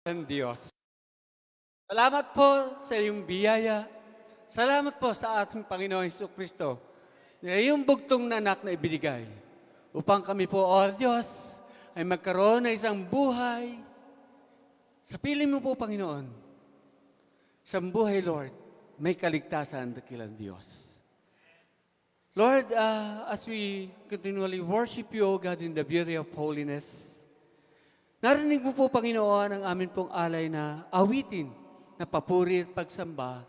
ng Diyos. Salamat po sa iyong biyaya. Salamat po sa ating Panginoon Jesucristo na iyong bugtong na anak na ibinigay upang kami po, O Diyos, ay magkaroon ng isang buhay. Sa piling mo po, Panginoon, isang buhay, Lord, may kaligtasan dakilang Diyos. Lord, as we continually worship you, O God, in the beauty of holiness, narinig mo po, Panginoon, ang amin pong alay na awitin na papuri at pagsamba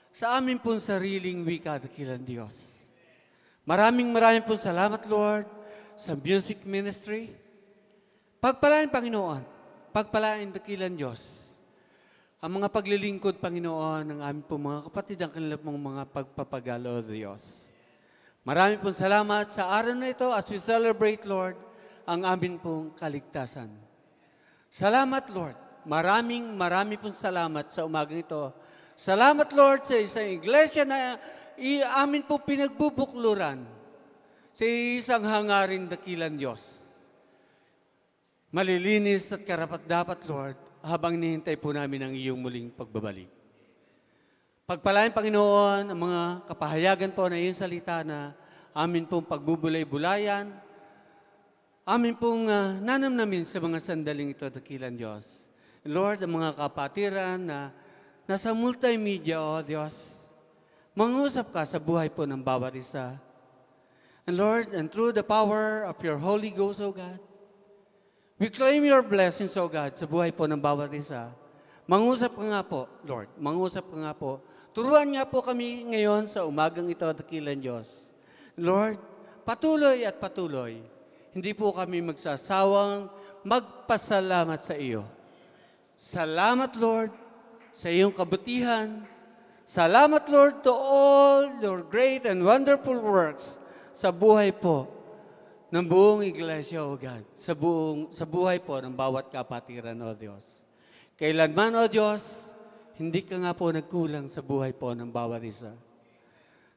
sa amin pong sariling wika dakilang Diyos. Maraming pong salamat, Lord, sa music ministry. Pagpalain, Panginoon, pagpalain dakilang Diyos. Ang mga paglilingkod, Panginoon, ng aming pong mga kapatid, ang kanilang pong mga pagpapagalo, Diyos. Maraming pong salamat sa araw na ito as we celebrate, Lord, ang amin pong kaligtasan. Salamat, Lord. Maraming pong salamat sa umagang ito. Salamat, Lord, sa isang iglesia na amin po pinagbubukluran sa isang hangarin dakilang Diyos. Malilinis at karapat-dapat, Lord, habang nihintay po namin ang iyong muling pagbabalik. Pagpalain, Panginoon, ang mga kapahayagan po na iyong salita na amin pong pagbubulay-bulayan, amin pong nanamnamin sa mga sandaling ito, dakilang Diyos. Lord, ang mga kapatiran na nasa multimedia, O Diyos, mangusap ka sa buhay po ng bawat isa. And Lord, and through the power of your Holy Ghost, O God, we claim your blessings, O God, sa buhay po ng bawat isa. Mangusap ka nga po, Lord, mangusap ka nga po. Turuan nga po kami ngayon sa umagang ito, dakilang Diyos. Lord, patuloy at patuloy, hindi po kami magsasawang magpasalamat sa iyo. Salamat, Lord, sa iyong kabutihan. Salamat, Lord, to all your great and wonderful works sa buhay po ng buong iglesia, O God. Sa buhay po ng bawat kapatiran, O Diyos. Kailanman, O Diyos, hindi ka nga po nagkulang sa buhay po ng bawat isa.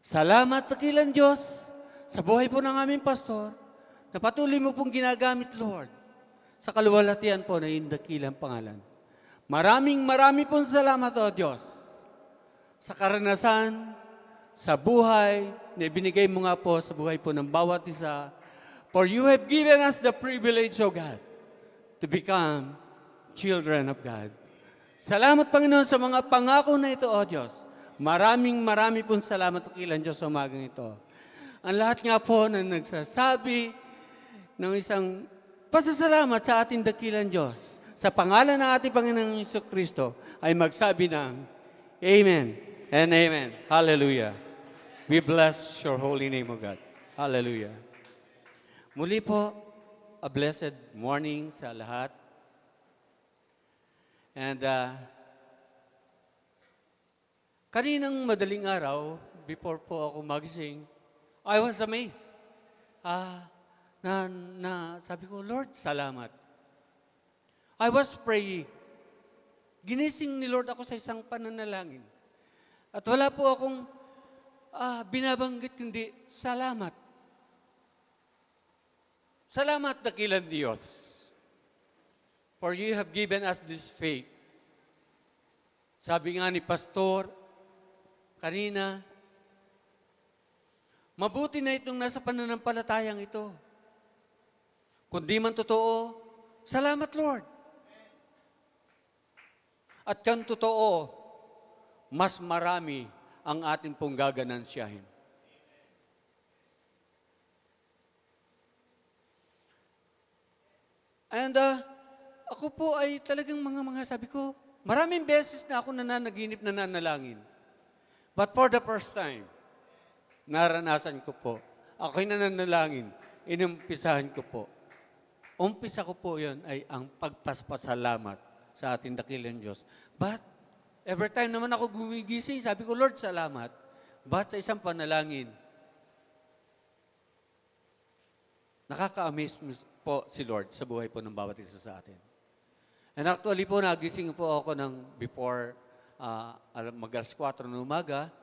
Salamat, dakilang Diyos, sa buhay po ng aming pastor, na patuloy mo pong ginagamit, Lord, sa kaluwalhatian po na iyong dakilang pangalan. Maraming pong salamat, O Diyos, sa karanasan, sa buhay na ibinigay mo nga po sa buhay po ng bawat isa. For you have given us the privilege, O God, to become children of God. Salamat, Panginoon, sa mga pangako na ito, O Diyos. Maraming pong salamat, dakilang Diyos, sa umagang ito. Ang lahat nga po na nagsasabi ng isang pasasalamat sa ating dakilang Diyos, sa pangalan ng ating Panginoong Jesucristo, ay magsabi ng Amen and Amen. Hallelujah. We bless your holy name, O God. Hallelujah. Muli po, a blessed morning sa lahat. And kaninang madaling araw, before po ako magising, I was amazed. Sabi ko, Lord, salamat. I was praying. Ginising ni Lord ako sa isang pananalangin. At wala po akong binabanggit kundi salamat. Salamat, dakilang Diyos. For you have given us this faith. Sabi nga ni Pastor kanina, mabuti na itong nasa pananampalatayang ito. Kung di man totoo, salamat, Lord. At kung totoo, mas marami ang atin pong gaganansyahin. And ako po ay talagang mga sabi ko, maraming beses na ako nananaginip na nanalangin. But for the first time, naranasan ko po. Ako'y nananalangin, inumpisahan ko po. Umpisa ko po yun ay ang pagpasalamat sa ating dakilang Diyos. But every time naman ako gumigising, sabi ko, Lord, salamat. But sa isang panalangin, nakaka-amaze po si Lord sa buhay po ng bawat isa sa atin. And actually po, nagising po ako ng before mag-alas 4 ng umaga.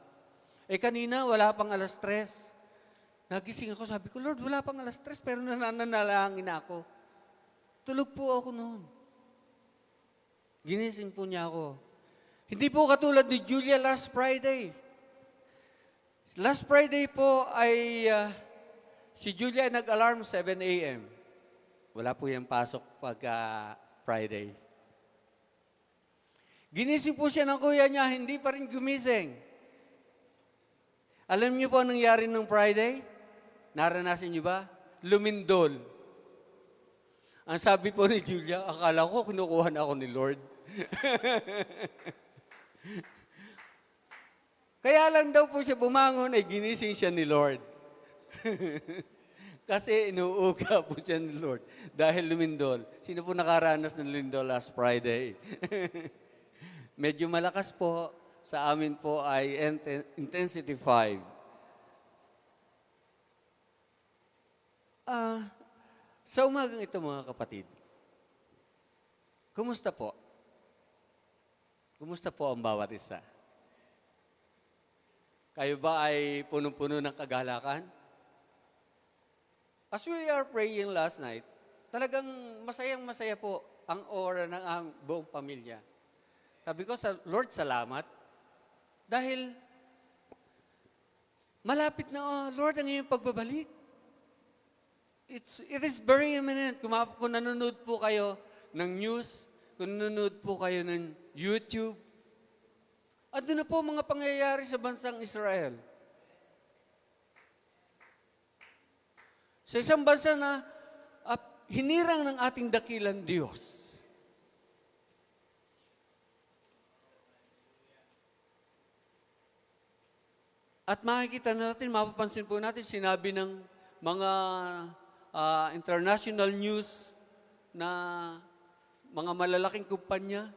Kanina, wala pang alas 3. Nagising ako, sabi ko, Lord, wala pang alas 3, pero nananalangin ako. Tulog po ako noon. Ginising po niya ako. Hindi po katulad ni Julia last Friday. Last Friday po ay si Julia ay nag-alarm 7 a.m. Wala po yung pasok pagka Friday. Ginising po siya ng kuya niya, hindi pa rin gumising. Alam niyo po anong nangyari nung Friday? Naranasan niyo ba? Lumindol. Ang sabi po ni Julia, akala ko kinukuha na ako ni Lord. Kaya lang daw po siya bumangon ay ginising siya ni Lord. Kasi inuuga po siya ni Lord dahil lumindol. Sino po nakaranas ng lindol last Friday? Medyo malakas po. Sa amin po ay intensity 5. Sa umagang ito mga kapatid, kumusta po? Kumusta po ang bawat isa? Kayo ba ay punong-puno ng kagalakan? As we are praying last night, talagang masayang-masaya po ang aura ng buong pamilya. Sabi ko, Lord, salamat. Dahil malapit na, Lord, ang iyong pagbabalik. It is very imminent. Kung nanonood po kayo ng news, kung nanonood po kayo ng YouTube, at doon na po mga pangyayari sa bansang Israel. Sa isang bansa na hinirang ng ating dakilang Diyos. At makikita natin, mapapansin po natin, sinabi ng mga international news na mga malalaking kumpanya.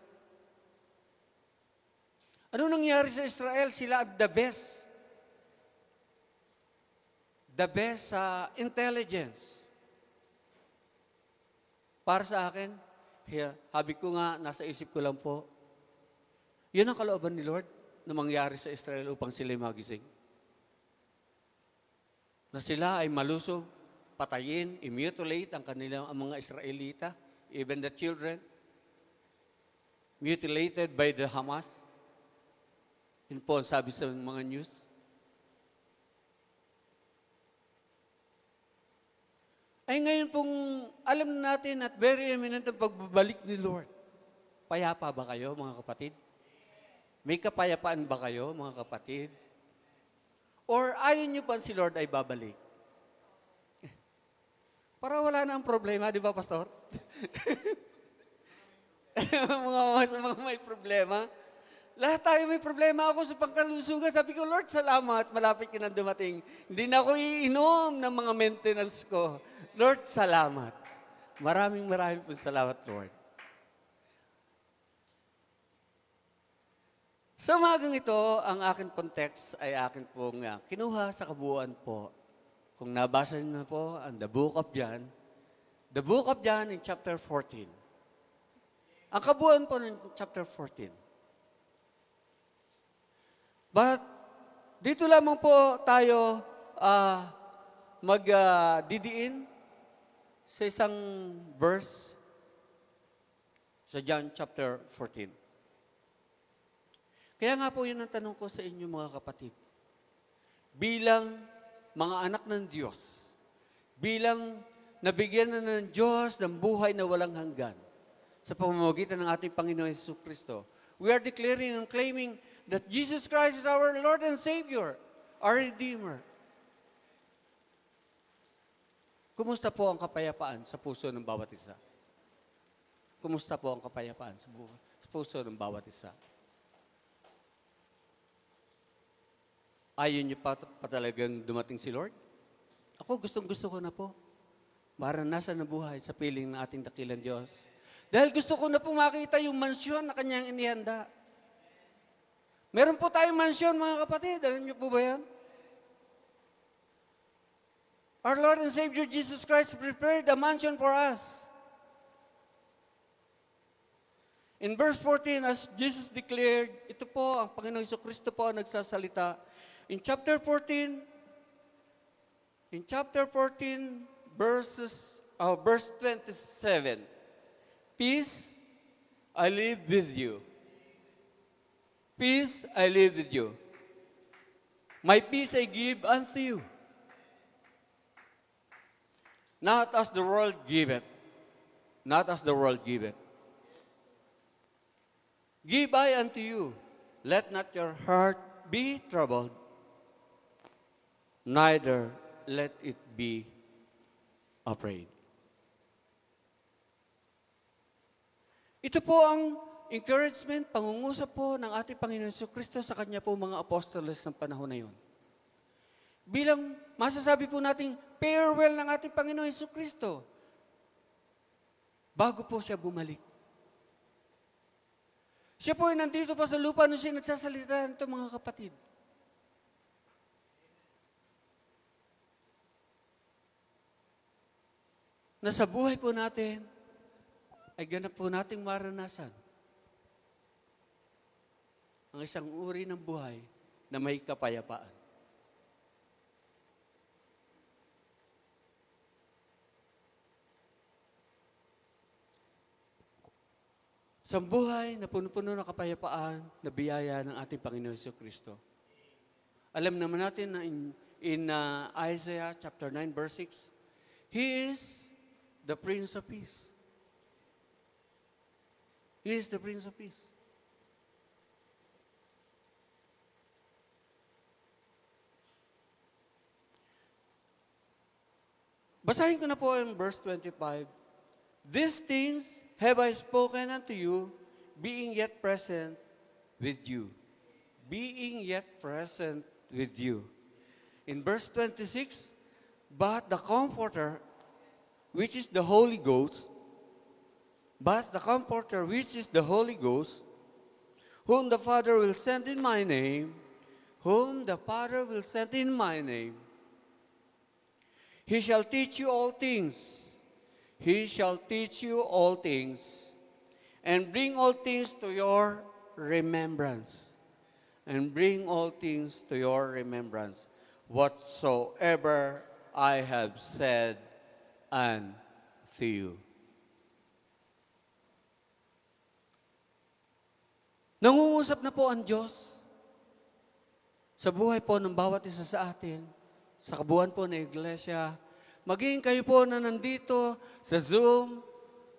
Ano nangyari sa Israel? Sila at the best. The best intelligence. Para sa akin, habi ko nga, nasa isip ko lang po, yun ang kalooban ni Lord na mangyari sa Israel upang sila magising. Na sila ay malusog, patayin, i-mutilate ang mga Israelita, even the children, mutilated by the Hamas. Yun po ang sabi sa mga news. Ay ngayon pong alam natin at very imminent ang pagbabalik ni Lord. Payapa ba kayo, mga kapatid? May kapayapaan ba kayo, mga kapatid? Or ayaw niyo pa si Lord ay babalik? Para wala na ang problema, di ba, Pastor? mga may problema. Lahat tayo may problema. Ako sa pangkalusugan, sabi ko, Lord, salamat. Malapit ka na dumating. Hindi na ako iinom ng mga maintenance ko. Lord, salamat. Maraming po salamat, Lord. Sa umagang ito, ang akin pong text ay akin pong kinuha sa kabuuan po. Kung nabasa niyo na po ang the book of John in chapter 14. Ang kabuuan po ng chapter 14. But dito lamang po tayo magdidiin sa isang verse sa John chapter 14. Kaya nga po yun ang tanong ko sa inyo mga kapatid. Bilang mga anak ng Diyos, bilang nabigyan na ng Diyos ng buhay na walang hanggan sa pamamagitan ng ating Panginoon Jesucristo, we are declaring and claiming that Jesus Christ is our Lord and Savior, our Redeemer. Kumusta po ang kapayapaan sa puso ng bawat isa? Kumusta po ang kapayapaan sa puso ng bawat isa? Ayaw niyo pa talagang dumating si Lord? Ako gustong-gusto ko na po. Maranasan ng buhay sa piling ng ating dakilang Diyos. Dahil gusto ko na po makita yung mansyon na kanyang inihanda. Meron po tayong mansyon, mga kapatid. Alam niyo po ba yan? Our Lord and Savior Jesus Christ prepared a mansion for us. In verse 14, as Jesus declared, ito po, ang Panginoong Jesucristo po ang nagsasalita. In chapter 14, verse 27, peace I live with you. Peace I live with you. My peace I give unto you. Not as the world giveth. Not as the world giveth. Give I unto you. Let not your heart be troubled, neither let it be afraid. Ito po ang encouragement, pangungusap po ng ating Panginoon Jesucristo sa Kanya po mga apostoles ng panahon na yun. Bilang masasabi po natin, farewell ng ating Panginoon Jesucristo bago po siya bumalik. Siya po ay nandito pa sa lupa nung siya nagsasalita nito mga kapatid. Na sa buhay po natin, ay ganap po nating maranasan ang isang uri ng buhay na may kapayapaan. Sa buhay na puno-puno ng kapayapaan na biyaya ng ating Panginoon Jesucristo. Alam naman natin na in Isaiah chapter 9 verse 6, He is the Prince of Peace. He is the Prince of Peace. Basahin ko na po ang verse 25. These things have I spoken unto you, being yet present with you. Being yet present with you. In verse 26, but the Comforter, which is the Holy Ghost, whom the Father will send in my name, He shall teach you all things. He shall teach you all things, and bring all things to your remembrance. Whatsoever I have said unto you. Nangungusap na po ang Diyos sa buhay po ng bawat isa sa atin, sa kabuuan po ng iglesia, maging kayo po na nandito sa Zoom,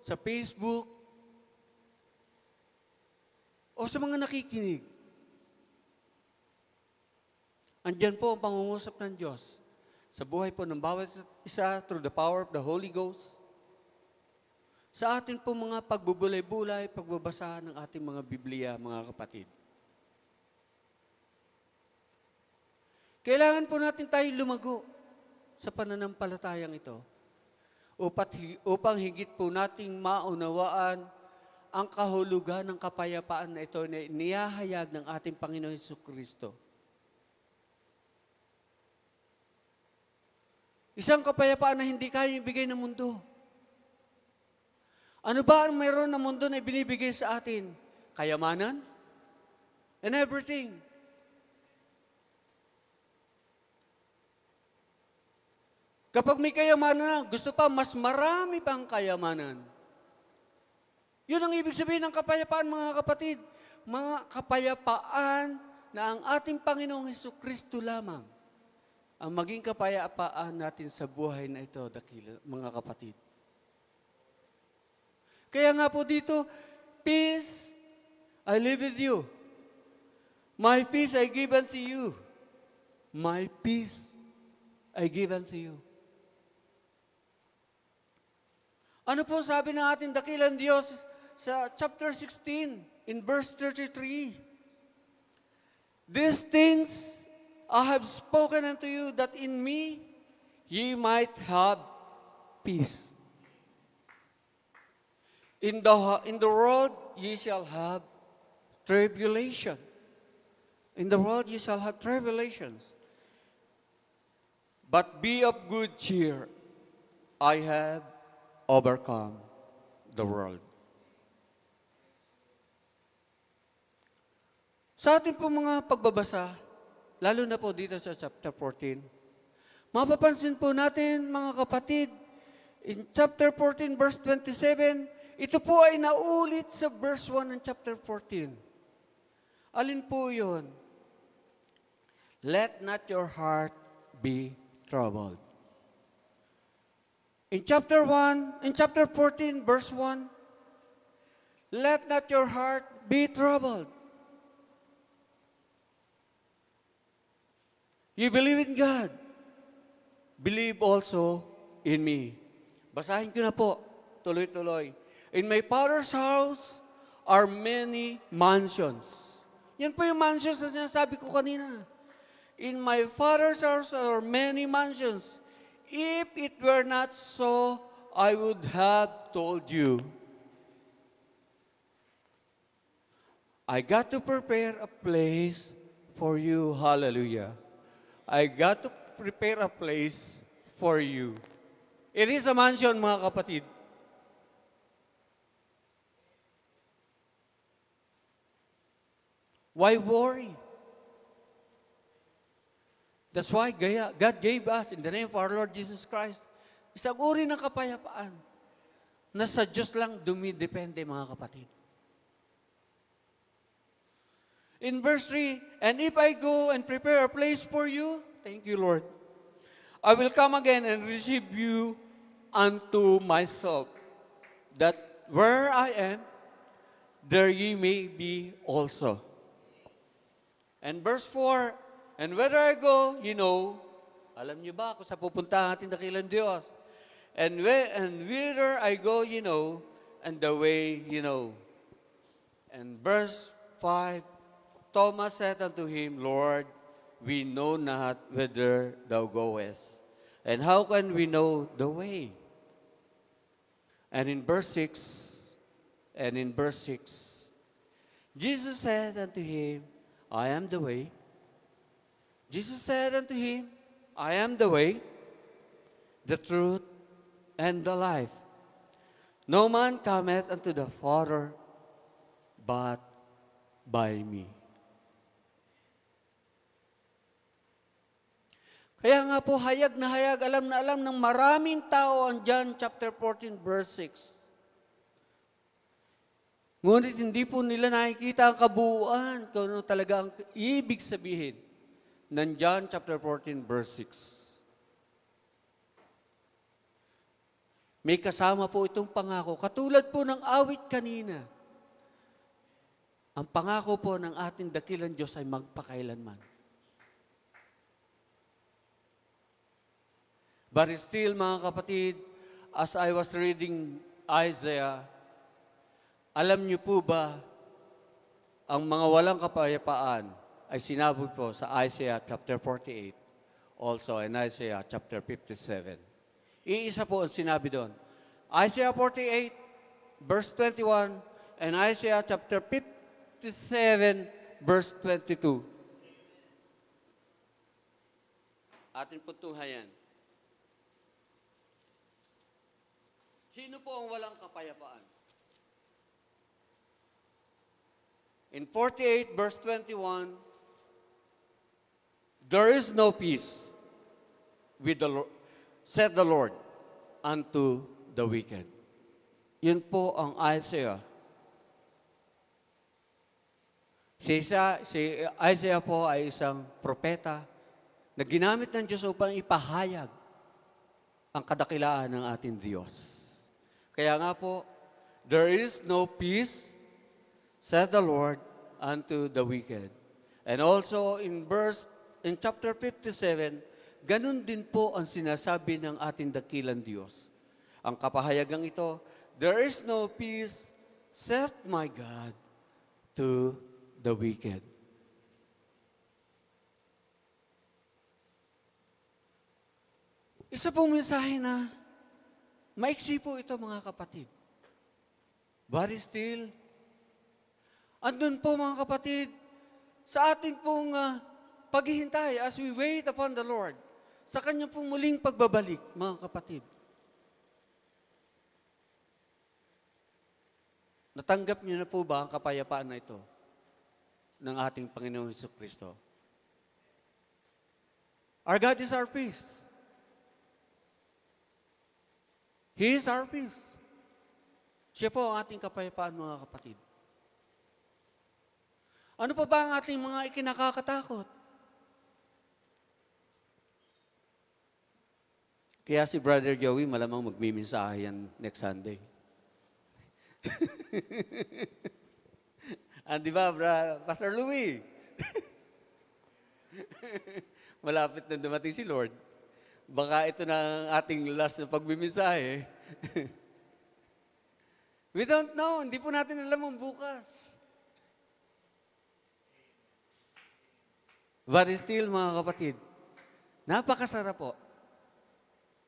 sa Facebook, o sa mga nakikinig. Andyan po ang pangungusap ng Diyos sa buhay po ng bawat isa through the power of the Holy Ghost. Sa atin po mga pagbubulay-bulay, pagbabasa ng ating mga Biblia, mga kapatid. Kailangan po natin tayo lumago sa pananampalatayang ito upang higit po nating maunawaan ang kahulugan ng kapayapaan na ito na niyahayag ng ating Panginoon Jesucristo. Isang kapayapaan na hindi kayang ibigay ng mundo. Ano ba ang meron ng mundo na ibinibigay sa atin? Kayamanan? And everything. Kapag may kayamanan na, gusto pa mas marami pang kayamanan. Yun ang ibig sabihin ng kapayapaan, mga kapatid. Mga kapayapaan na ang ating Panginoong Jesucristo lamang ang maging kapayapaan natin sa buhay na ito, dakila, mga kapatid. Kaya nga po dito, peace I live with you. My peace I give unto you. My peace I give unto you. Ano po sabi ng ating dakilang Diyos sa chapter 16, in verse 33? These things I have spoken unto you, that in me ye might have peace. In the world ye shall have tribulation. In the world ye shall have tribulations. But be of good cheer. I have overcome the world. Sa ating po mga pagbabasa, lalo na po dito sa chapter 14, mapapansin po natin, mga kapatid, in chapter 14, verse 27, ito po ay naulit sa verse 1 ng chapter 14. Alin po yun? Let not your heart be troubled. In chapter 14, verse 1, let not your heart be troubled. You believe in God. Believe also in me. Basahin ko na po, tuloy-tuloy. In my Father's house are many mansions. Yan po yung mansions na sinasabi ko kanina. In my Father's house are many mansions. If it were not so, I would have told you. I got to prepare a place for you. Hallelujah. I got to prepare a place for you. It is a mansion, mga kapatid. Why worry? That's why God gave us, in the name of our Lord Jesus Christ, isang uri ng kapayapaan na sa Diyos lang dumidepende, mga kapatid. In verse 3, and if I go and prepare a place for you, thank you, Lord, I will come again and receive you unto myself, that where I am, there ye may be also. And verse 4, and whether I go, you know, alam niyo ba kung sa pupunta ang ating dakilang Diyos? And whither I go, you know, and the way, you know. And verse 5, Thomas said unto him, Lord, we know not whither thou goest, and how can we know the way? And in verse 6, Jesus said unto him, I am the way. Jesus said unto him, I am the way, the truth, and the life. No man cometh unto the Father but by me. Kaya nga po, hayag na hayag, alam na alam ng maraming tao ang John chapter 14, verse 6. Ngunit hindi po nila nakikita ang kabuuan kung ano talaga ang ibig sabihin ng John chapter 14, verse 6. May kasama po itong pangako. Katulad po ng awit kanina. Ang pangako po ng ating dakilang Diyos ay magpakailanman. But still, mga kapatid, as I was reading Isaiah, alam niyo po ba, ang mga walang kapayapaan ay sinabi po sa Isaiah chapter 48, also in Isaiah chapter 57. Iisa po ang sinabi doon. Isaiah 48, verse 21, and Isaiah chapter 57, verse 22. Atin po tuhayan. Sino po ang walang kapayapaan? In 48 verse 21, there is no peace with the Lord, said the Lord, unto the wicked. Yun po ang Isaiah. Si Isaiah po ay isang propeta na ginamit ng Diyos upang ipahayag ang kadakilaan ng ating Diyos. Kaya nga po, there is no peace, said the Lord, unto the wicked. And also in chapter 57, ganun din po ang sinasabi ng ating dakilang Diyos. Ang kapahayagang ito, there is no peace, said my God, to the wicked. Isa pong mensahe na maiksi po ito, mga kapatid. But still, andun po, mga kapatid, sa ating pong paghihintay as we wait upon the Lord, sa kanyang pong muling pagbabalik, mga kapatid. Natanggap niyo na po ba ang kapayapaan na ito ng ating Panginoong Jesucristo? Our God is our peace. He is our peace. Siya po ang ating kapayapaan, mga kapatid. Ano pa ba ang ating mga ikinakakatakot? Kaya si Brother Joey malamang magmimensahe yan next Sunday. Di ba, Pastor Louie? Malapit na dumating si Lord. Baka ito na ang ating last na pagmimensahe. We don't know. Hindi po natin alam ang bukas. But still, mga kapatid, napakasarap po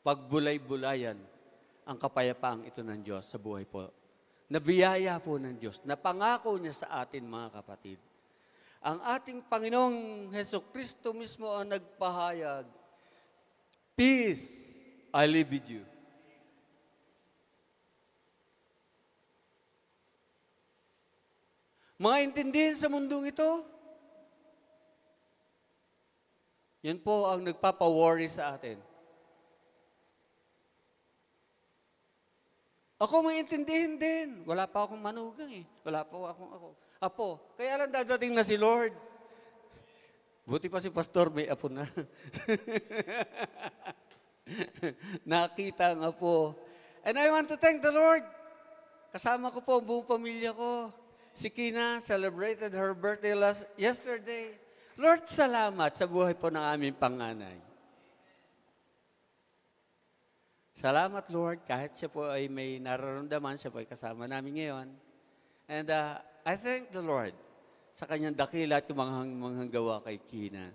pagbulay-bulayan ang kapayapaang ito ng Diyos sa buhay po. Nabiyaya po ng Diyos. Napangako niya sa atin, mga kapatid. Ang ating Panginoong Hesukristo mismo ang nagpahayag, "Peace, I leave with you." Mga intindihin sa mundong ito, yan po ang nagpapa-worry sa atin. Ako maintindihin din. Wala pa akong manugang eh. Wala pa akong apo. Kaya lang dadating na si Lord. Buti pa si Pastor, may apo na. Nakita ang apo. And I want to thank the Lord. Kasama ko po ang buong pamilya ko. Si Kina celebrated her birthday yesterday. Lord, salamat sa buhay po ng aming panganay. Salamat, Lord, kahit siya po ay may nararamdaman, siya po ay kasama namin ngayon. And I thank the Lord sa kanyang dakila at mga gawa kay Kina.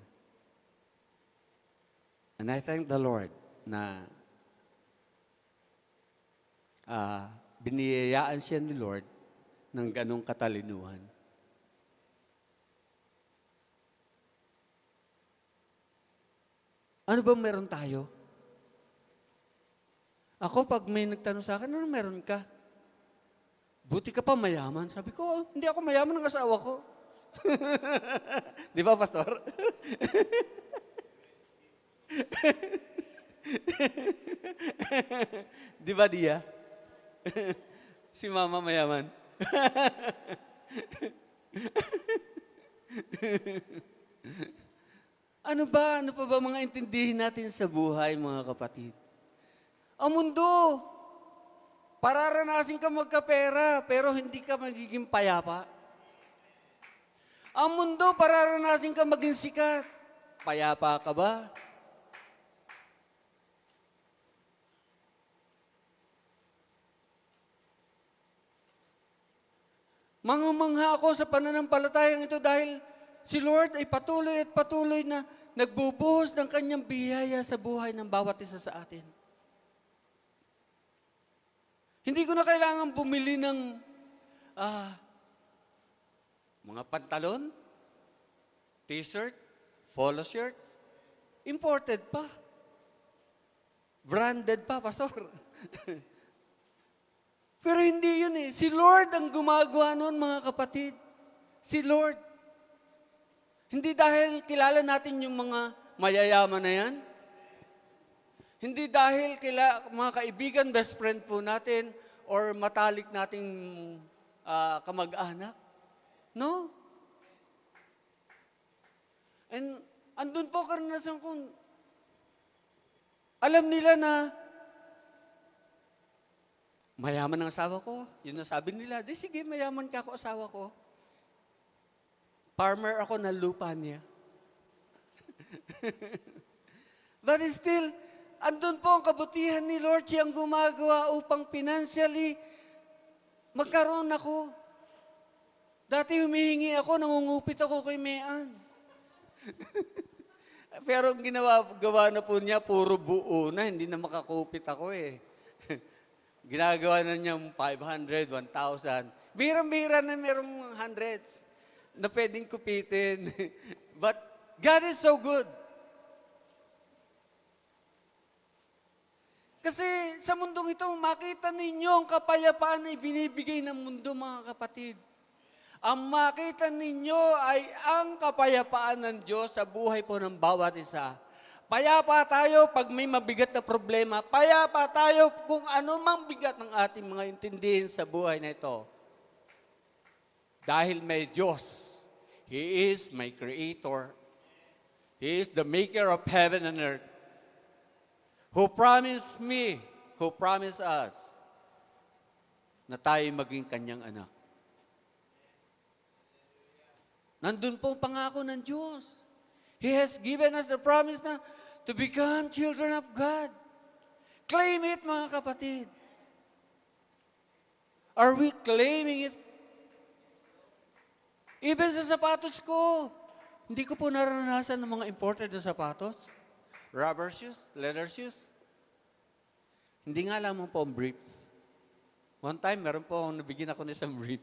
And I thank the Lord na biniyayaan siya ni Lord ng ganong katalinuhan. Ano bang meron tayo? Ako, pag may nagtanong sa akin, ano meron ka? Buti ka pa mayaman. Sabi ko, hindi ako mayaman ng asawa ko. Di ba, Pastor? Di ba, Dia? Si Mama mayaman. Ano pa ba mga intindihin natin sa buhay, mga kapatid? Ang mundo, pararanasin ka magkapera, pero hindi ka magiging payapa. Ang mundo, pararanasin ka maging sikat. Payapa ka ba? Mangmangha ako sa pananampalatayang ito dahil si Lord ay patuloy at patuloy na nagbubuhos ng kanyang biyaya sa buhay ng bawat isa sa atin. Hindi ko na kailangan bumili ng mga pantalon, t-shirt, polo shirts. Imported pa. Branded pa, Pastor. Pero hindi yun eh. Si Lord ang gumagawa noon, mga kapatid. Si Lord. Hindi dahil kilala natin yung mga mayayaman na yan. Hindi dahil mga kaibigan, best friend po natin, or matalik nating kamag-anak. No? And andun po karanasan kong alam nila na mayaman ang asawa ko. Yun na sabi nila, di sige, mayaman ka ako asawa ko. Farmer ako ng lupa niya. But still, andun po ang kabutihan ni Lord, siyang gumagawa upang financially magkaroon ako. Dati humihingi ako, nangungupit ako kay Mayan. Pero ang gawa na po niya, puro buo na, hindi na makakupit ako eh. Ginagawa na niya 500, 1,000. Birang-bira na merong hundreds na pwedeng kupitin. But God is so good. Kasi sa mundong ito, makita ninyo ang kapayapaan na ibinibigay ng mundo, mga kapatid. Ang makita ninyo ay ang kapayapaan ng Diyos sa buhay po ng bawat isa. Payapa tayo pag may mabigat na problema. Payapa tayo kung ano mang bigat ng ating mga intindihin sa buhay na ito. Dahil may Diyos. He is my Creator. He is the maker of heaven and earth. Who promised me, who promised us, na tayo maging kanyang anak. Nandun po ang pangako ng Diyos. He has given us the promise na to become children of God. Claim it, mga kapatid. Are we claiming it? Even sa sapatos ko, hindi ko po naranasan ng mga imported na sapatos. Rubber shoes, leather shoes. Hindi nga lamang po ang briefs. One time, meron po akong nabigyan ako ng isang brief.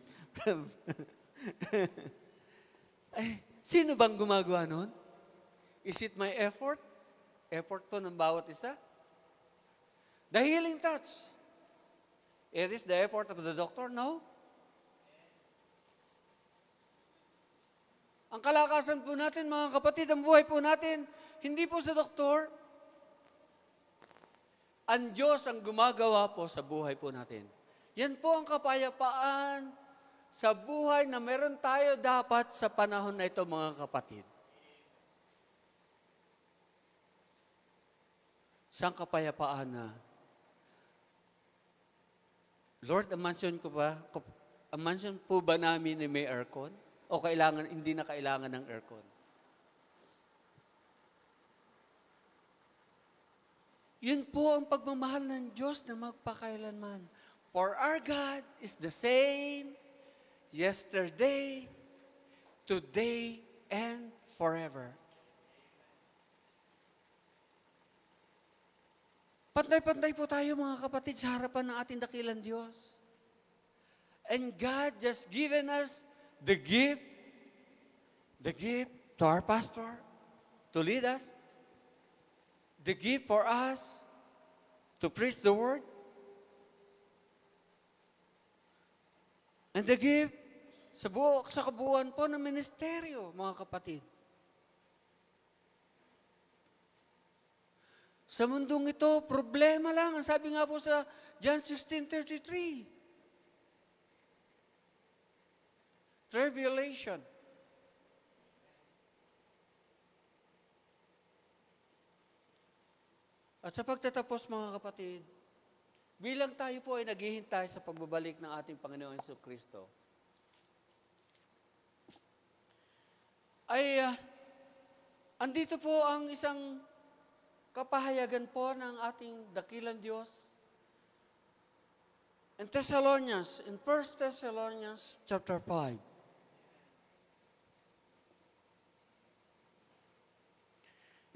Ay, sino bang gumagawa nun? Is it my effort? Effort po ng bawat isa? The healing touch. It is the effort of the doctor? No. Ang kalakasan po natin, mga kapatid, ang buhay po natin, hindi po sa doktor. Ang Diyos ang gumagawa po sa buhay po natin. Yan po ang kapayapaan sa buhay na meron tayo dapat sa panahon na ito, mga kapatid. Saan kapayapaan na? Lord, ang mansion po ba namin ay may aircon? O hindi na kailangan ng aircon? Yun po ang pagmamahal ng Diyos na magpakailanman. For our God is the same yesterday, today, and forever. Pantay-pantay po tayo, mga kapatid, sa harapan ng ating dakilang Diyos. And God just given us the gift to our pastor to lead us, the gift for us to preach the word, and the gift sa kabuuan po ng ministeryo, mga kapatid. Sa mundong ito, problema lang. Ang sabi nga po sa John 16:33. Tribulation. At sa pagtatapos, mga kapatid, bilang tayo po ay naghihintay sa pagbabalik ng ating Panginoon Jesucristo, ay andito po ang isang kapahayagan po ng ating dakilang Diyos. In 1 Thessalonians chapter 5.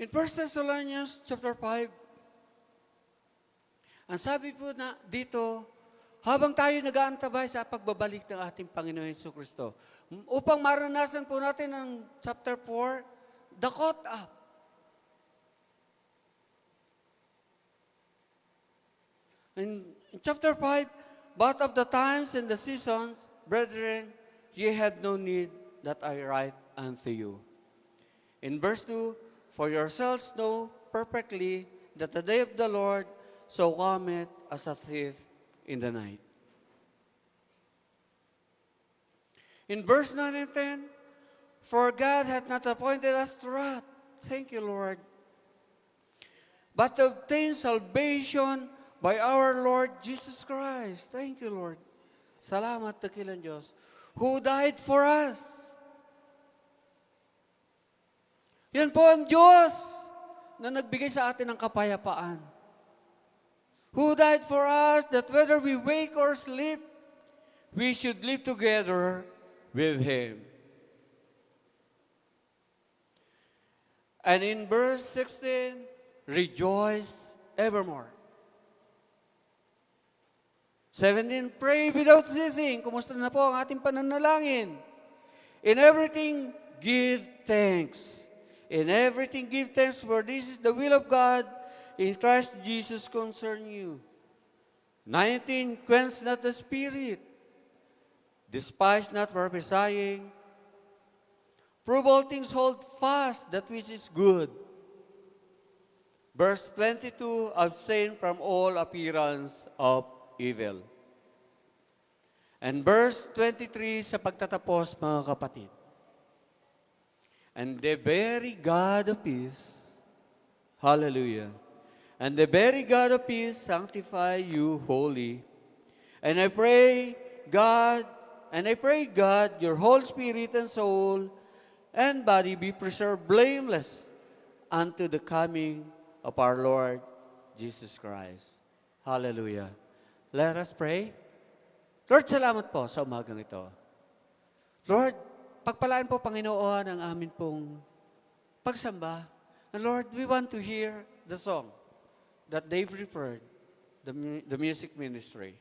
In 1 Thessalonians chapter 5, ang sabi po na dito, habang tayo nag-aantabay sa pagbabalik ng ating Panginoon Jesucristo, upang maranasan po natin ang chapter 4, the caught up. In chapter 5, but of the times and the seasons, brethren, ye have no need that I write unto you. In verse 2, for yourselves know perfectly that the day of the Lord so cometh as a thief in the night. In verse 9 and 10, for God hath not appointed us to wrath. Thank you, Lord. But to obtain salvation by our Lord Jesus Christ. Thank you, Lord. Salamat, dakilang Diyos. Who died for us. Yan po ang Diyos na nagbigay sa atin ng kapayapaan. Who died for us that whether we wake or sleep, we should live together with Him. And in verse 16, rejoice evermore. 17, pray without ceasing. Kumusta na po ang ating pananalangin? In everything, give thanks. In everything, give thanks, for this is the will of God in Christ Jesus concern you. 19, quench not the spirit. Despise not prophesying. Prove all things, hold fast that which is good. Verse 22, abstain from all appearance of evil. And verse 23 sa pagtatapos, mga kapatid. And the very God of peace, hallelujah, and the very God of peace sanctify you wholly. And I pray, God, your whole spirit and soul and body be preserved blameless unto the coming of our Lord Jesus Christ. Hallelujah. Let us pray. Lord, salamat po sa umagang ito. Lord, pagpalaan po, Panginoon, ang amin pong pagsamba. And Lord, we want to hear the song that they prepared, the music ministry.